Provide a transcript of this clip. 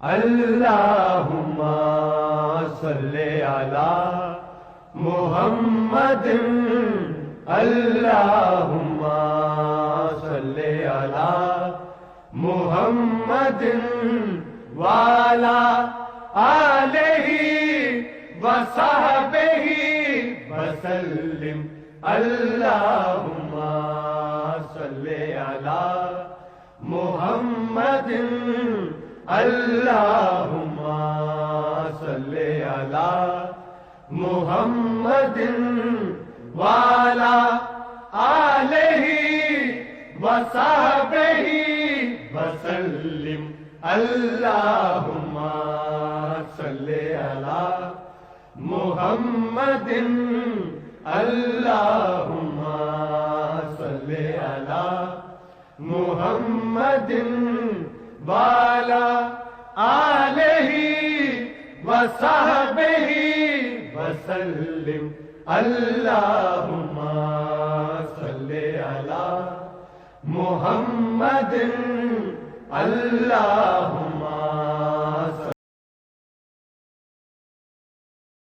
اللہم صلی علی محمد اللہم صلی علی محمد وعلی آلہ وصحبہ وسلم اللہم صلی علی محمد اللہم صلی علی محمد وعلی آلہ وصحبہ وسلم اللہم صلی علی محمد اللہم صلی علی محمد وعلی آلہ وصحبہ وسلم اللہم صلی علی محمد اللہم